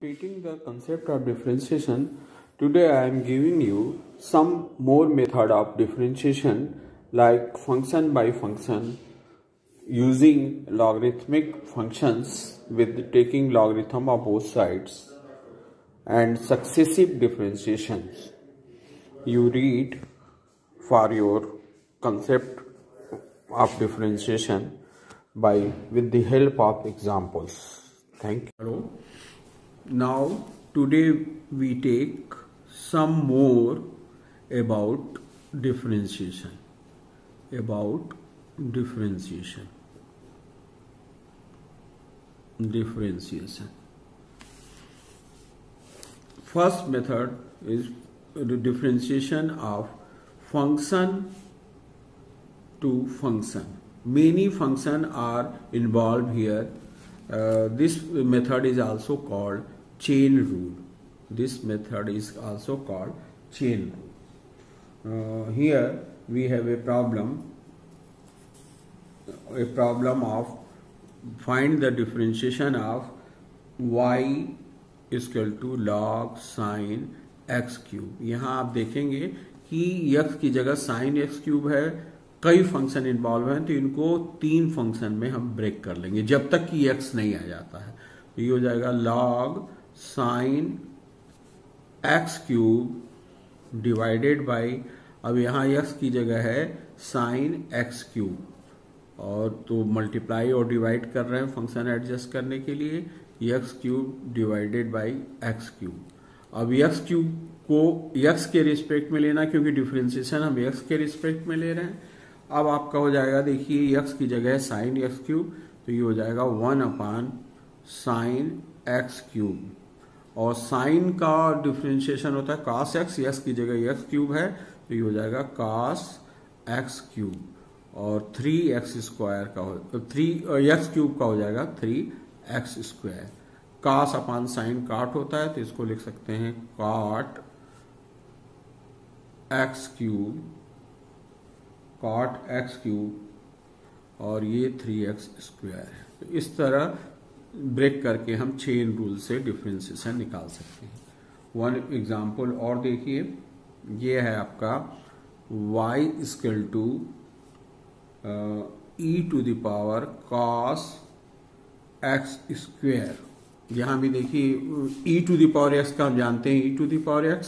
Treating the concept of differentiation, today I am giving you some more method of differentiation like function by function using logarithmic functions with taking logarithm of both sides and successive differentiations. You read for your concept of differentiation with the help of examples. Thank you. Now today we take some more about differentiation. First method is the differentiation of function to function. Many functions are involved here. This method is also called chain rule. Here we have a problem of find the differentiation of y is equal to log sin x cube. यहाँ आप देखेंगे कि x की जगह sin x cube है, कई function involve हैं, तो इनको तीन फंक्शन में हम ब्रेक कर लेंगे जब तक कि x नहीं आ जाता है. तो ये हो जाएगा log sin x cube divided by, अब यहाँ x की जगह है sin x क्यूब, और तो मल्टीप्लाई और डिवाइड कर रहे हैं फंक्शन एडजस्ट करने के लिए, x cube divided by x cube. अब x क्यूब को x के रिस्पेक्ट में लेना, क्योंकि डिफरेंशिएशन हम x के रिस्पेक्ट में ले रहे हैं. अब आपका हो जाएगा, देखिए x की जगह है साइन x क्यूब, तो ये हो जाएगा 1 साइन x क्यूब, और साइन का डिफरेंशिएशन होता है cos x, x की जगह x क्यूब है, तो ये हो जाएगा cos x क्यूब, और 3x स्क्वायर का 3x क्यूब का हो जाएगा 3x स्क्वायर. cos अपान साइन काट होता है, तो इसको लिख सकते हैं cot x क्यूब, और ये 3x स्क्वायर है. तो इस तरह ब्रेक करके हम चेन रूल से डिफरेंशिएशन निकाल सकते हैं. वन एग्जांपल और देखिए, ये है आपका y equal to e to the power cos x square. यहाँ भी देखिए e to the power x का हम जानते हैं e to the power x,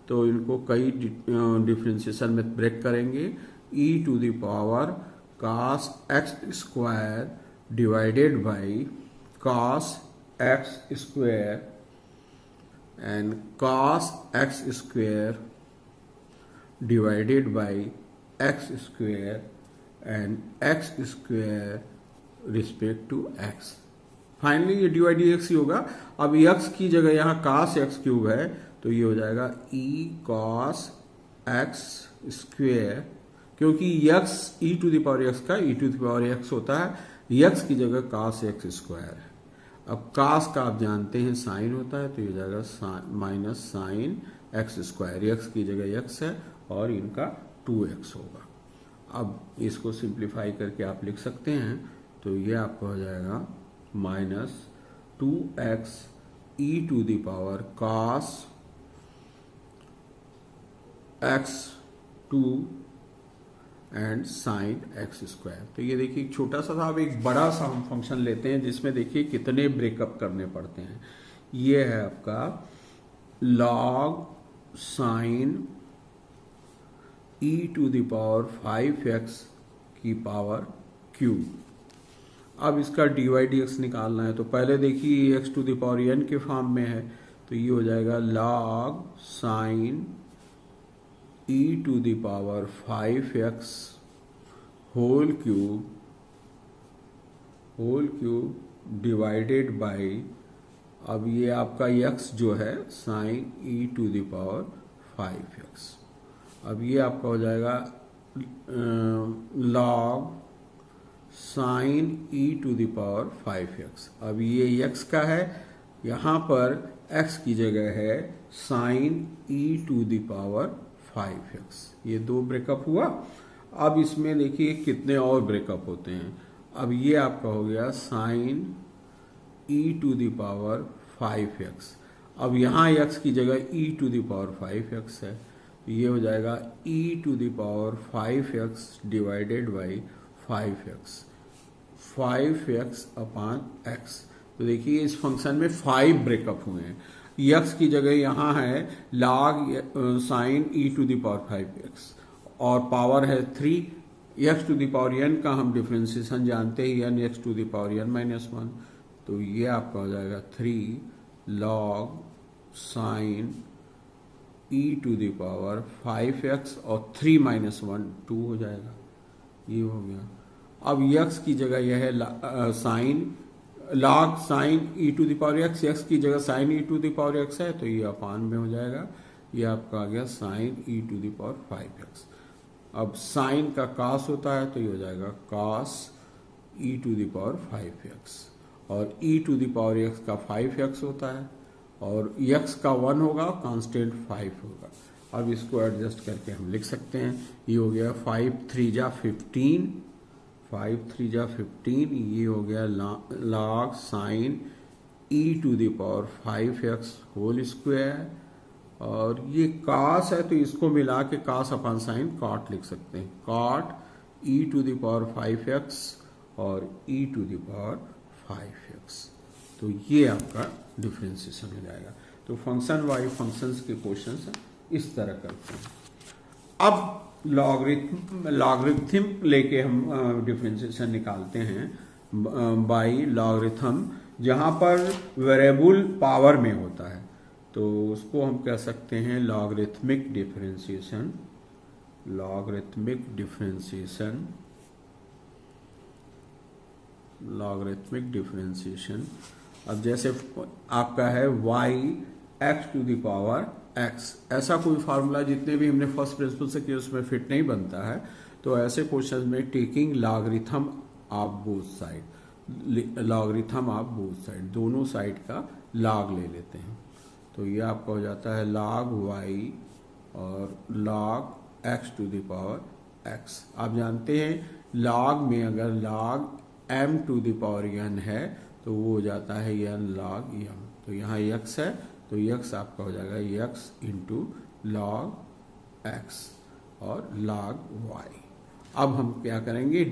तो इनको कई डिफरेंशिएशन में ब्रेक करेंगे. e to the power cos x square divided by cos x square and cos x square divided by x square and x square respect to x. Finally ये divide x ही होगा. अब x की जगह यहाँ cos x cube है, तो ये हो जाएगा e cos x स्क्वायर, क्योंकि x e to the power x का e to the power x होता है, x की जगह cos x स्क्वायर है. अब cos का आप जानते हैं साइन होता है, तो ये हो जाएगा minus sine x square, x की जगह x है और इनका 2x होगा. अब इसको सिंप्लीफाई करके आप लिख सकते हैं, तो ये आपका हो जाएगा minus 2x e to the power cos x 2 and sine x square. तो ये देखिए छोटा सा था. अब एक बड़ा सा हम फंक्शन लेते हैं जिसमें देखिए कितने ब्रेकअप करने पड़ते हैं. ये है आपका log sine e to the power 5x की पावर क्यूब. अब इसका डिवाइड x निकालना है, तो पहले देखिए x to the power n के फॉर्म में है, तो ये हो जाएगा log sine e to the power 5x whole cube divided by, अब ये आपका x जो है sine e to the power 5x. अब ये आपका हो जाएगा log sine e to the power 5x. अब ये x का है, यहाँ पर x की जगह है sine e to the power 5x. ये दो ब्रेकअप हुआ. अब इसमें देखिए कितने और ब्रेकअप होते हैं. अब ये आपका हो गया sine e to the power 5x। अब यहाँ x की जगह e⁵ है, ये हो जाएगा e⁵ divided by 5x upon x। तो देखिए इस फंक्शन में 5 ब्रेकअप हुए हैं। x की जगह यहाँ है log साइन e⁵x और पावर है 3। x to the power n का हम डिफ्रेंसिएशन जानते ही n x to the power n-1, तो ये आपका हो जाएगा 3 log साइन e⁵x और 3 - 1 2 हो जाएगा, ये हो गया। अब x की जगह यह है sign log sign e⁵x, x की जगह साइन e⁵x है तो ये अपान में हो जाएगा, ये आपका आ गया साइन e⁵x। अब साइन का cos होता है तो ये हो जाएगा cos e⁵x और e⁵x का 5x होता है और x का 1 होगा, कांस्टेंट 5 होगा। अब इसको एडजस्ट करके हम लिख सकते हैं, ये हो गया 5×3 = 15, 5×3 = 15, ये हो गया log sign e⁵x whole square और ये cos है तो इसको मिला के cos अपॉन साइन cot लिख सकते हैं, cot e⁵x और e⁵x। तो ये आपका डिफरेंशिएशन हो जाएगा। तो फंक्शन वाई फंक्शंस के क्वेश्चंस इस तरह करते हैं। अब लॉगरिथम लेके हम डिफरेंशिएशन निकालते हैं बाई लॉगरिथम, जहां पर वेरिएबल पावर में होता है तो उसको हम कह सकते हैं लॉगरिथमिक डिफरेंशिएशन। Logarithmic differentiation. अब जैसे आपका है y(x to the power x), ऐसा कोई फार्मूला जितने भी हमने फर्स्ट प्रिंसिपल से किए उसमें फिट नहीं बनता है, तो ऐसे क्वेश्चन में taking logarithm of both side, दोनों साइड का लॉग ले लेते हैं। तो ये आपका हो जाता है log y और log x to the power x। आप जानते हैं log में अगर log m to the power n है तो वो हो जाता है n log m। तो यहाँ x है तो x आपका हो जाएगा x इंटू log x और log y। अब हम क्या करेंगे,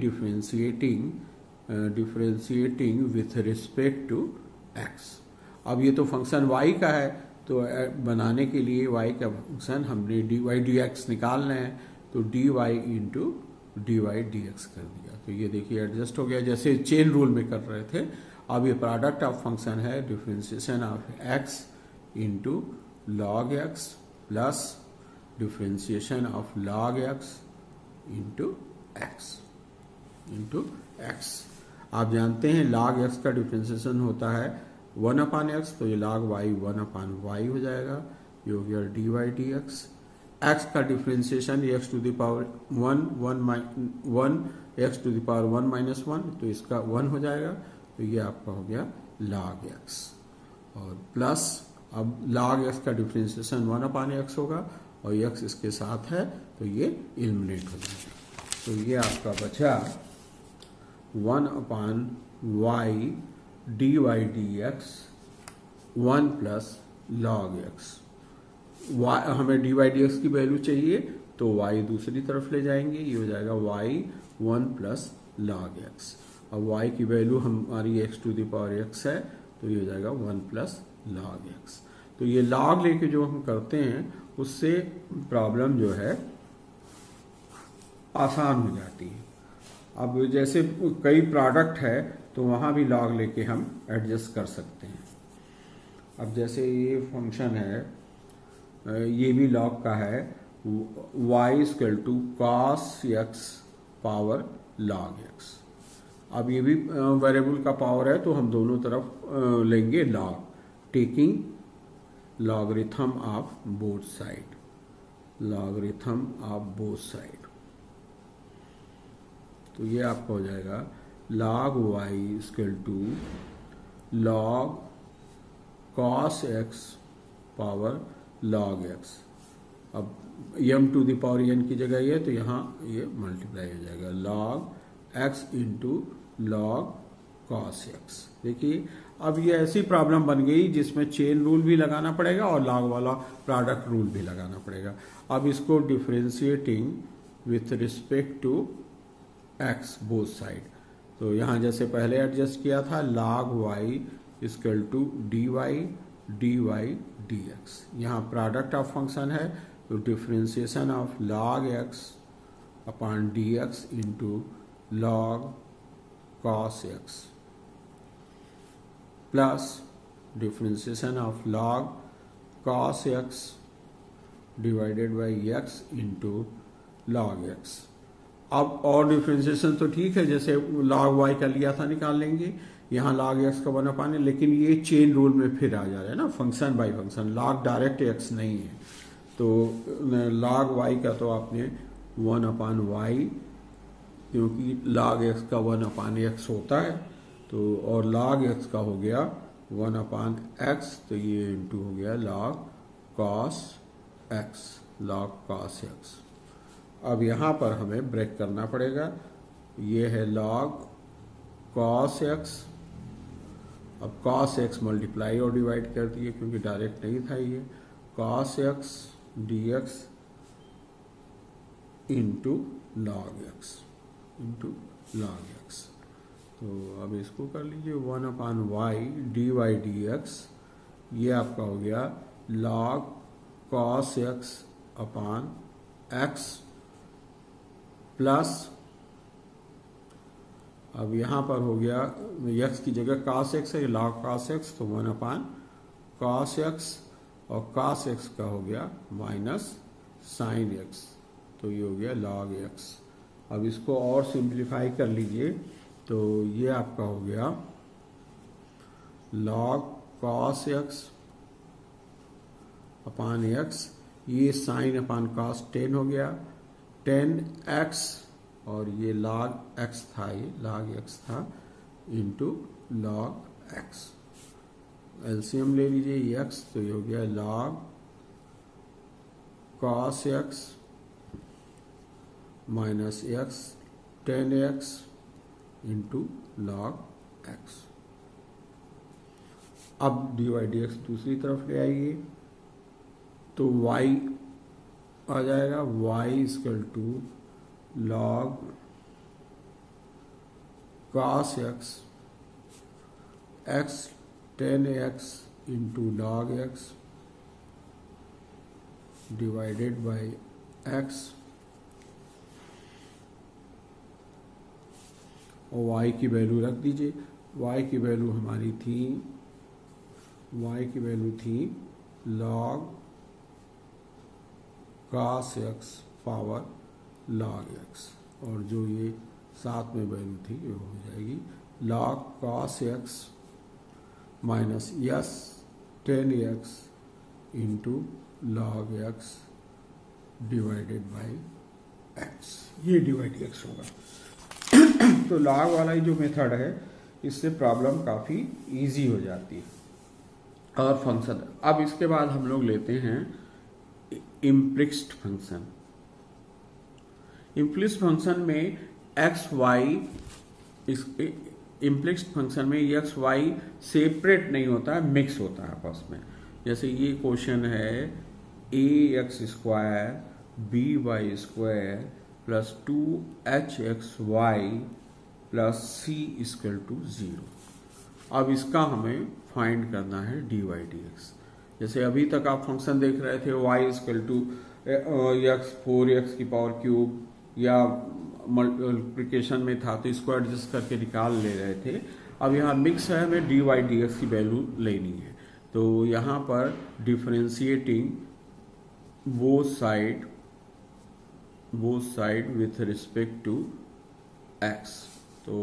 differentiating with respect to x। अब ये तो फंक्शन y का है तो बनाने के लिए y का फंक्शन हमने dy dx निकालना है, तो dy इंटू dy dx कर दिया। तो ये देखिए एडजस्ट हो गया जैसे चेन रूल में कर रहे थे। अब ये प्रोडक्ट ऑफ फंक्शन है differentiation of x into log x plus differentiation of log x into x। आप जानते हैं log x का डिफरेंशिएशन होता है 1/x, तो ये log y 1/y हो जाएगा, ये हो गया dy dx। x का differentiation x to the power 1 x to the power 1 - 1, तो इसका 1 हो जाएगा, तो ये आपका हो गया log x और प्लस अब log x का डिफरेंशिएशन 1/x होगा और x इसके साथ है तो ये एलिमिनेट हो जाएगा। तो ये आपका बचा 1/y dy dx 1 plus log x। हमें dy dx की वैल्यू चाहिए तो y दूसरी तरफ ले जाएंगे, ये हो जाएगा y 1 प्लस log x। अब y की वैल्यू हमारी x to the power x है तो ये हो जाएगा 1 प्लस log x। तो ये log लेके जो हम करते हैं उससे प्रॉब्लम जो है आसान हो जाती है। अब जैसे कई प्रोडक्ट है तो वहाँ भी log लेके हम एडजस्ट कर सकते हैं। अब जैसे ये फंक्शन है, ये भी log का है, y = cos x power log x। अब ये भी वेरिएबल का पावर है तो हम दोनों तरफ लेंगे log, taking logarithm of both side. तो ये आपका हो जाएगा log y = log cos x power log x। अब m to the power n की जगह ये तो यहाँ ये मल्टीप्लाई हो जाएगा log x into log cos x। देखिए अब ये ऐसी प्रॉब्लम बन गई जिसमें चेन रूल भी लगाना पड़ेगा और लॉग वाला प्रोडक्ट रूल भी लगाना पड़ेगा। अब इसको differentiating with respect to x both side, तो यहाँ जैसे पहले एडजस्ट किया था log y equal to dy dy dx, यहाँ प्रोडक्ट ऑफ फंक्शन है तो differentiation of log x upon dx into log cos x plus differentiation of log cos x divided by x into log x। अब और differentiation तो ठीक है, जैसे log y का लिया था निकाल लेंगे, यहाँ log x का 1/, लेकिन ये चेन रूल में फिर आ जा रहा है ना, function by function, log direct x नहीं है, तो log y का तो आपने 1/y, क्योंकि log x का 1/x होता है, तो और log x का हो गया 1/x, तो ये इंटू हो गया log cos x, log cos x। अब यहाँ पर हमें ब्रेक करना पड़ेगा, ये है log cos x, अब cos x मल्टीप्लाई और डिवाइड कर दिए क्योंकि डायरेक्ट नहीं था ये, cos x dx into log x into log x। तो अब इसको कर लीजिए 1/y dy dx, ये आपका हो गया log cos x upon x plus, अब यहाँ पर हो गया x की जगह cos x है, log cos x, तो 1/cos x और cos x का हो गया माइनस sin x, तो ये हो गया log x। अब इसको और सिंप्लीफाई कर लीजिए, तो ये आपका हो गया log cos x upon x, ये sin अपॉन cos 10 हो गया 10x, और ये log x था, ये log x था इंटू log x। एलसीएम ले लीजिए x, तो ये हो गया log cos x minus x 10x into log x। अब dy dx दूसरी तरफ ले आइए, तो y आ जाएगा y equal to log cos x x 10x into log x divided by x, और y की वैल्यू रख दीजिए, y की वैल्यू हमारी थी, y की वैल्यू थी log cos x power log x, और जो ये साथ में वैल्यू थी ये हो जाएगी log cos x minus yes 10x into log x divided by x, ये डिवाइड x होगा। तो log वाला जो मेथड है इससे प्रॉब्लम काफ़ी इजी हो जाती है। और फंक्शन, अब इसके बाद हम लोग लेते हैं इम्प्लिक्स्ड फंक्शन। इम्प्लिक्स्ड फंक्शन में एक्स वाई, इस इम्प्लिक्स्ड फंक्शन में एक्स वाई सेपरेट नहीं होता है, मिक्स होता है आपस में। जैसे ये क्वेश्चन है A X square B Y square plus 2hxy plus C equal to 0। अब इसका हमें फाइंड करना है dy dx। जैसे अभी तक आप फंक्शन देख रहे थे y equal to x 4x की पावर क्यूब, या मल्टीप्लिकेशन में था तो इसको एडजस्ट करके निकाल ले रहे थे। अब यहाँ मिक्स है, हमें dy dx की वैल्यू लेनी है, तो यहाँ पर differentiating both side with respect to x, तो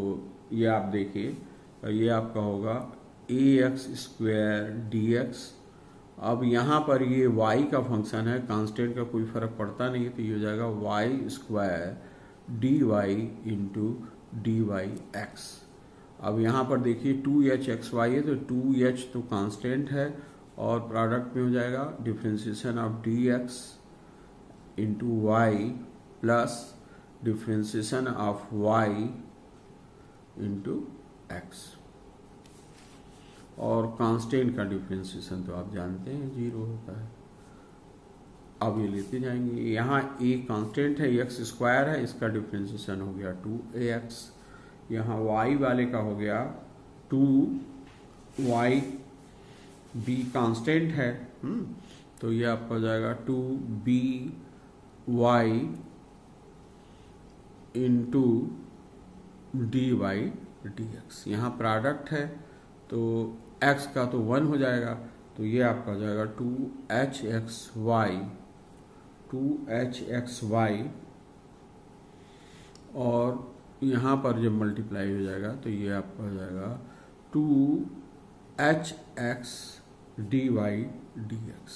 ये आप देखिए ये आपका होगा ax स्क्वायर dx। अब यहाँ पर ये y का फंक्शन है, कांस्टेंट का कोई फर्क पड़ता नहीं है, तो ये हो जाएगा y square dy into dy x। अब यहाँ पर देखिए 2hxy है, तो 2h तो कांस्टेंट है, और प्रोडक्ट में हो जाएगा differentiation of dx into y plus differentiation of y into x। और कांस्टेंट का डिफरेंशिएशन तो आप जानते हैं 0 होता है। अब ये लेते जाएंगे, यहाँ a कांस्टेंट है, x स्क्वायर है, इसका डिफरेंशिएशन हो गया 2ax। यहाँ y वाले का हो गया 2y, b कांस्टेंट है, तो ये आपका हो जाएगा 2by इंटू dy dx। यहाँ प्रोडक्ट है तो x का तो 1 हो जाएगा, तो ये आपका हो जाएगा 2hxy, और यहाँ पर जब मल्टीप्लाई हो जाएगा तो ये आपका हो जाएगा 2hx dy dx।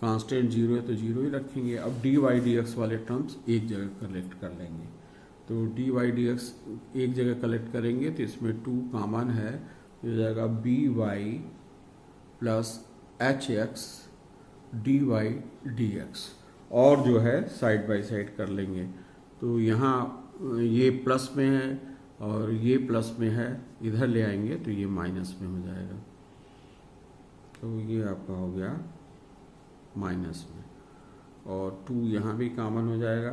कांस्टेंट 0 है तो 0 ही रखेंगे। अब dy dx वाले टर्म्स एक जगह कलेक्ट कर लेंगे, तो dy dx एक जगह कलेक्ट करेंगे तो इसमें 2 कॉमन है, तो हो जाएगा by plus hx dy dx, और जो है साइड बाय साइड कर लेंगे। तो यहाँ ये प्लस में है और ये प्लस में है, इधर ले आएंगे तो ये माइनस में हो जाएगा, तो ये आपका हो गया माइनस में, और 2 यहाँ भी कॉमन हो जाएगा,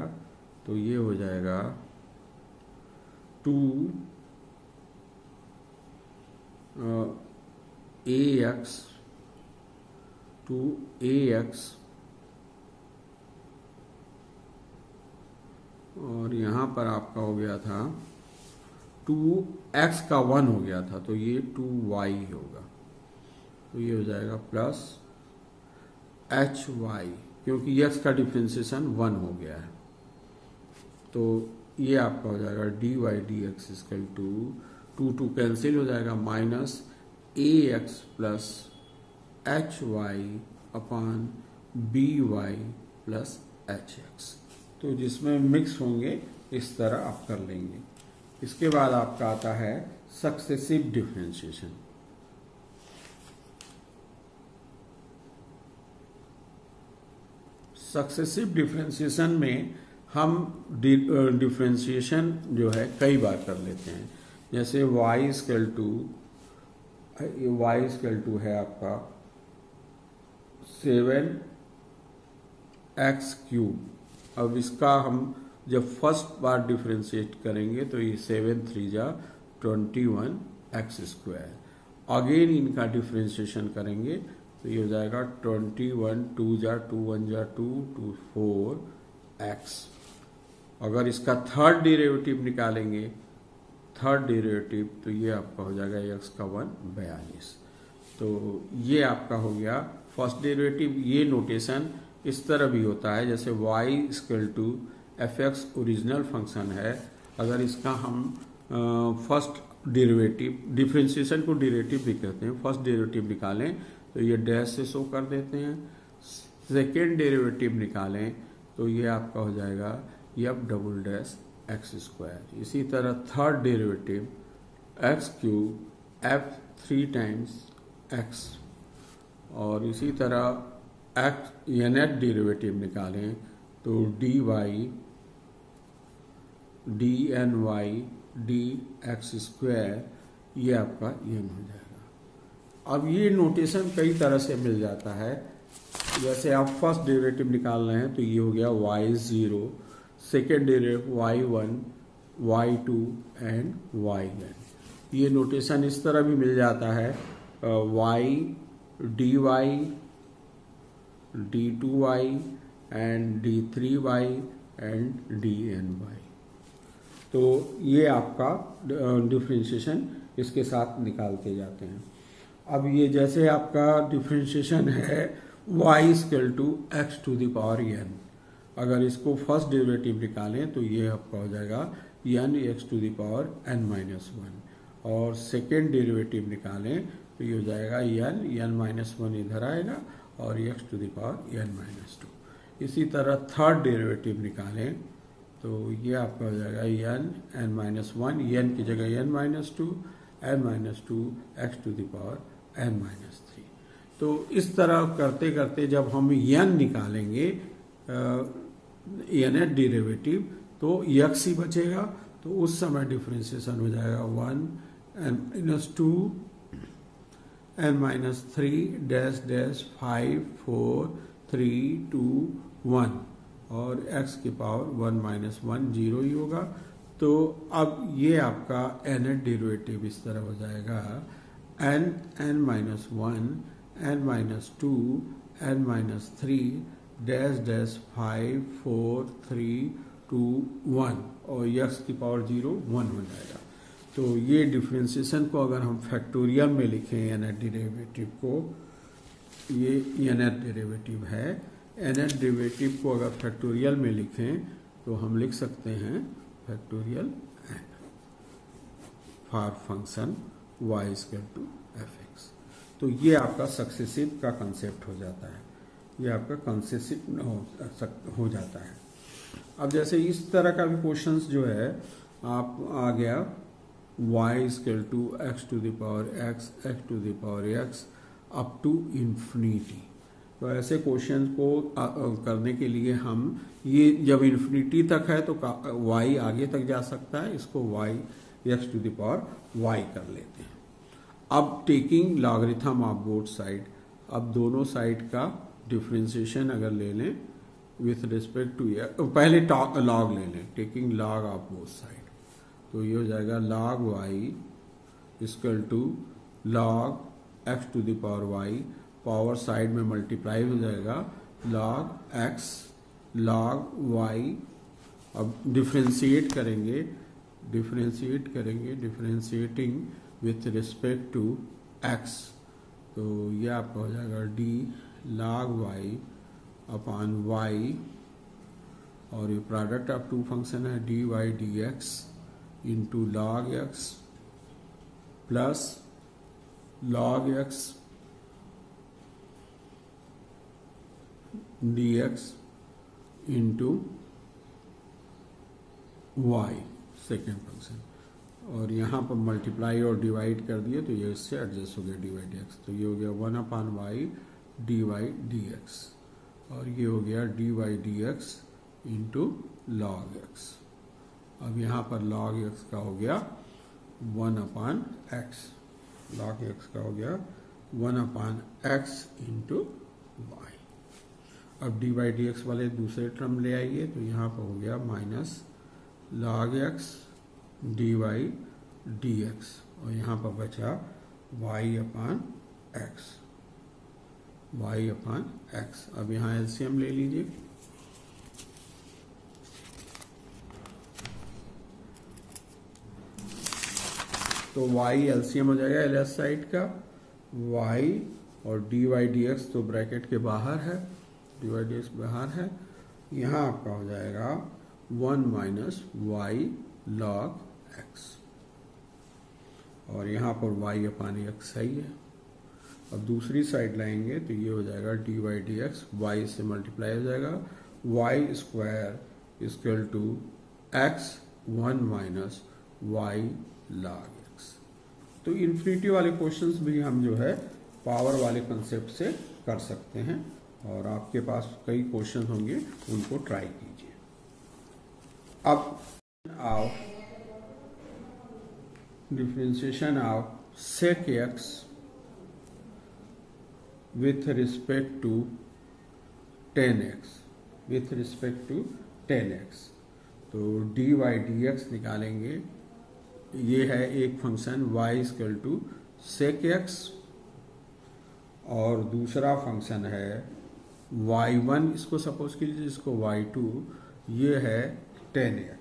तो ये हो जाएगा 2ax और यहाँ पर आपका हो गया था 2x का 1 हो गया था, तो ये 2y होगा, तो ये हो जाएगा प्लस hy, क्योंकि x का डिफरेंशिएशन 1 हो गया है, तो ये आपका हो जाएगा dy dx equal to 2 cancel हो जाएगा, minus ax plus hy upon by plus hx, तो जिसमें मिक्स होंगे इस तरह आप कर लेंगे। इसके बाद आपका आता है सक्सेसिव डिफरेंशिएशन। सक्सेसिव डिफरेंशिएशन में हम डिफरेंशिएशन जो है कई बार कर लेते हैं, जैसे y इक्वल टू है आपका 7x क्यूब। अब इसका हम जब फर्स्ट बार डिफरेंशिएट करेंगे तो ये 7 3 जा 21x स्क्वायर, अगेन इनका डिफरेंशिएशन करेंगे तो ये हो जाएगा 21 2 जा 2 1 जा 2 2 4x। अगर इसका थर्ड डेरिवेटिव निकालेंगे, थर्ड डेरिवेटिव, तो ये आपका हो जाएगा x का 1 42। तो ये आपका हो गया फर्स्ट डेरिवेटिव। ये नोटेशन इस तरह भी होता है, जैसे y equal to fx original function है, अगर इसका हम फर्स्ट डेरिवेटिव, डिफरेंशिएशन को डेरिवेटिव भी कहते हैं, फर्स्ट डेरिवेटिव निकालें तो ये डैश से शो कर देते हैं, सेकेंड डेरिवेटिव निकालें तो ये आपका हो जाएगा f double dash x square. इसी तरह third derivative x cube f 3 times x, और इसी तरह nth डेरिवेटिव निकालें तो dy dny dx स्क्वायर, ये आपका n हो जाएगा। अब ये नोटेशन कई तरह से मिल जाता है, जैसे आप फर्स्ट डेरिवेटिव निकाल रहे हैं तो ये हो गया y0, second derivative y1 y2 and yn। ये नोटेशन इस तरह भी मिल जाता है, y dy d2y and d3y and dny। तो ये आपका डिफरेंशिएशन इसके साथ निकालते जाते हैं। अब ये जैसे आपका डिफरेंशिएशन है y equal to x to the power n, अगर इसको फर्स्ट डेरिवेटिव निकालें तो ये आपका हो जाएगा n x to the power n-1, और सेकेंड डेरिवेटिव निकालें तो ये हो जाएगा n-1 इधर आएगा और x to the power n-2। इसी तरह थर्ड डेरिवेटिव निकालें तो ये आपका हो जाएगा n-1, n की जगह n-2 n-2 x to the power n-3। तो इस तरह करते करते जब हम n निकालेंगे nth डेरिवेटिव तो x ही बचेगा, तो उस समय डिफरेंशिएशन हो जाएगा 1 n-2 n minus 3 dash dash 5 4 3 2 1 और x की पावर 1 माइनस 1 0 ही होगा। तो अब ये आपका nth डेरिवेटिव इस तरह हो जाएगा n minus 1 n minus 2 n minus 3 dash dash 5 4 3 2 1 और x की पावर 0 1 हो जाएगा। तो ये डिफ्रेंसिएशन को अगर हम फैक्टोरियल में लिखें nth डेरिवेटिव को, ये nth डेरिवेटिव है, nth डेरिवेटिव को अगर फैक्टोरियल में लिखें तो हम लिख सकते हैं factorial n for function y equal to fx। तो ये आपका सक्सेसिव का कंसेप्ट हो जाता है, ये आपका कंसेसिव हो जाता है। अब जैसे इस तरह का भी क्वेश्चंस जो है आप आ गया y equal to x to the power x to the power x up to infinity. तो ऐसे क्वेश्चन को करने के लिए हम ये जब इन्फिनिटी तक है तो y आगे तक जा सकता है, इसको y x to the power y कर लेते हैं। अब taking logarithm of both side, अब दोनों साइड का डिफरेंशिएशन अगर ले लें विथ रिस्पेक्ट टू पहले लॉग ले लें, taking log of both side, तो ये हो जाएगा log y equal to log x to the power y, power side में मल्टीप्लाई हो जाएगा log x log y। अब डिफ्रेंशिएट करेंगे differentiating with respect to x, तो ये आपका हो जाएगा d log y upon y और ये प्रोडक्ट ऑफ टू फंक्शन है dy dx into log x plus log x dx into y second function, और यहाँ पर मल्टीप्लाई और डिवाइड कर दिए तो ये इससे एडजस्ट हो गया dy dx, तो ये हो गया 1 अपॉन y dy dx और ये हो गया dy dx into log x। अब यहाँ पर log x का हो गया 1 अपॉन x, log x का हो गया 1 अपॉन x इंटू y। अब dy dx वाले दूसरे टर्म ले आइए तो यहाँ पर हो गया minus log x dy dx और यहाँ पर बचा y अपॉन x। अब यहाँ एलसीएम ले लीजिए, तो y एलसीएम हो जाएगा एलएस साइड का y और dy dx तो ब्रैकेट के बाहर है, dy dx बाहर है, यहाँ आपका हो जाएगा 1 माइनस y log x और यहाँ पर y अपान x सही है। अब दूसरी साइड लाएंगे तो ये हो जाएगा dy dx, y से मल्टीप्लाई हो जाएगा y square equal to x 1 minus y log x। तो इन्फिनिटी वाले क्वेश्चंस भी हम जो है पावर वाले कंसेप्ट से कर सकते हैं और आपके पास कई क्वेश्चन होंगे, उनको ट्राई कीजिए। अब आओ differentiation of sec x with respect to tan x, with respect to tan x, तो dy dx निकालेंगे। ये है एक function y equal to sec x और दूसरा फंक्शन है y1, इसको सपोज कीजिए, इसको y2, ये है tan x,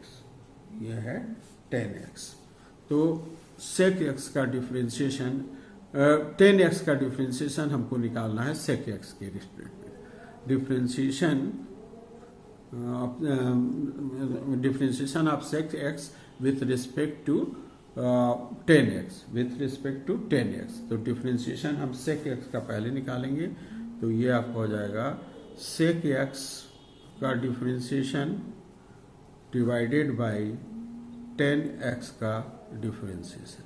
ये है tan x। तो sec x का डिफरेंशिएशन tan x का डिफरेंशिएशन हमको निकालना है sec x के रिस्पेक्ट में। Differentiation of sec x with respect to tan x, with respect to tan x, तो डिफरेंशिएशन हम sec x का पहले निकालेंगे, तो ये आपको हो जाएगा sec x का differentiation divided by tan x का डिफरेंशिएशन।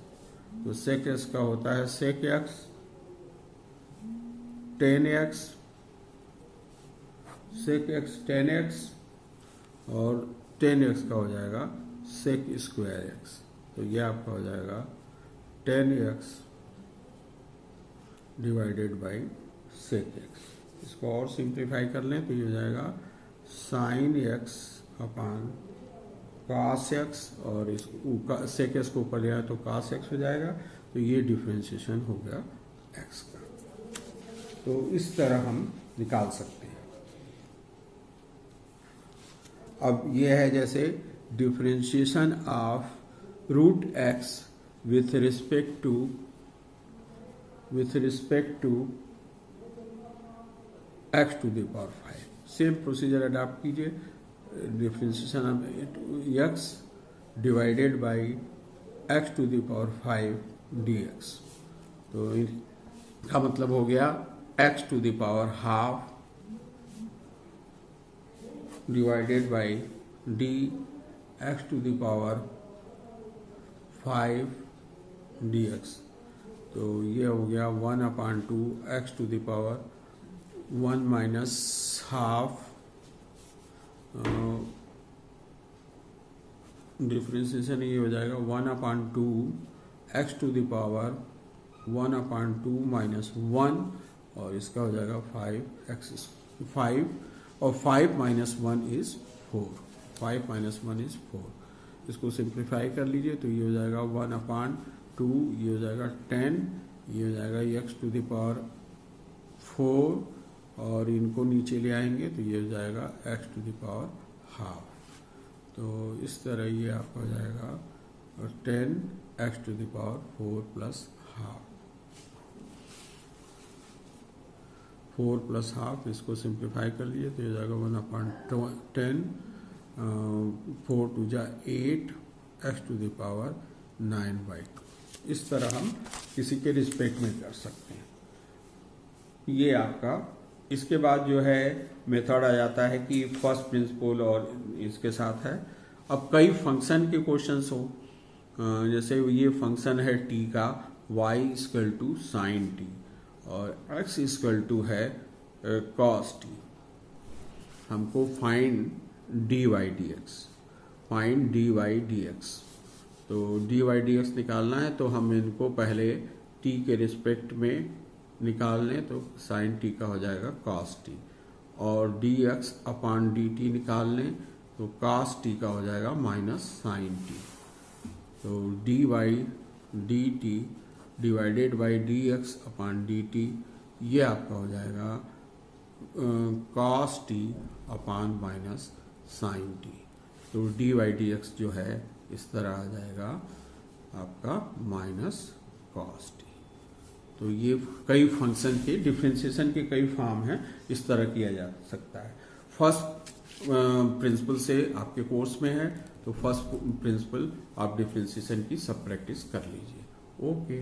तो sec x का होता है sec x tan x, sec x tan x और tan x का हो जाएगा sec स्क्वायर x, तो ये आपका हो जाएगा tan x divided by sec x. इसको और सिंप्लीफाई कर लें तो ये हो जाएगा sine x upon cos x, और इसको सेक एक्स को ऊपर ले आए तो कास एक्स हो जाएगा। तो ये डिफ्रेंशिएशन हो गया एक्स का। तो इस तरह हम निकाल सकते हैं। अब ये है जैसे differentiation of root X with respect to x to the power 5। Same procedure adopt कीजिए, differentiation of X divided by X to the power 5 dx। तो इसका मतलब हो गया X to the power half divided by D X to the power 5 dx। तो ये हो गया 1/2 X to the power 1 minus half, differentiation ये हो जाएगा 1/2 X to the power 1/2 minus 1, और इसका हो जाएगा 5 और 5 माइनस 1 इज 4। 5 minus 1 is 4। इसको सिंप्लीफाई कर लीजिए तो ये हो जाएगा 1/2, ये हो जाएगा 10, ये हो जाएगा एक्स टू द पावर 4, और इनको नीचे ले आएंगे तो ये हो जाएगा x to the power half. तो इस तरह ये आपका हो जाएगा 10 x to the power 4 plus half. 4 plus half, इसको सिंप्लीफाई कर लिए तो ये हो जाएगा 1/10, 4 टू जा 8 एक्स टू द पावर 9/2। इस तरह हम किसी के रिस्पेक्ट में कर सकते हैं। ये आपका, इसके बाद जो है मेथड आ जाता है कि फर्स्ट प्रिंसिपल और इसके साथ है। अब कई फंक्शन के क्वेश्चंस हो, जैसे ये फंक्शन है टी का, y equal to sine t और x इक्वल टू है कॉस टी। हमको find dy dx, find dy dx। तो dy dx निकालना है तो हम इनको पहले t के रिस्पेक्ट में निकाल लें तो साइन टी का हो जाएगा कॉस टी, और dx अपान dt निकाल लें तो कॉस टी का हो जाएगा माइनस साइन टी। तो dy dt divided by dx upon dt, ये आपका हो जाएगा cos t upon minus sine t. तो dy dx जो है इस तरह आ जाएगा आपका माइनस कॉस टी। तो ये कई फंक्शन के डिफरेंशिएशन के कई फॉर्म हैं, इस तरह किया जा सकता है। फर्स्ट प्रिंसिपल से आपके कोर्स में है तो फर्स्ट प्रिंसिपल आप डिफरेंशिएशन की सब प्रैक्टिस कर लीजिए। ओके।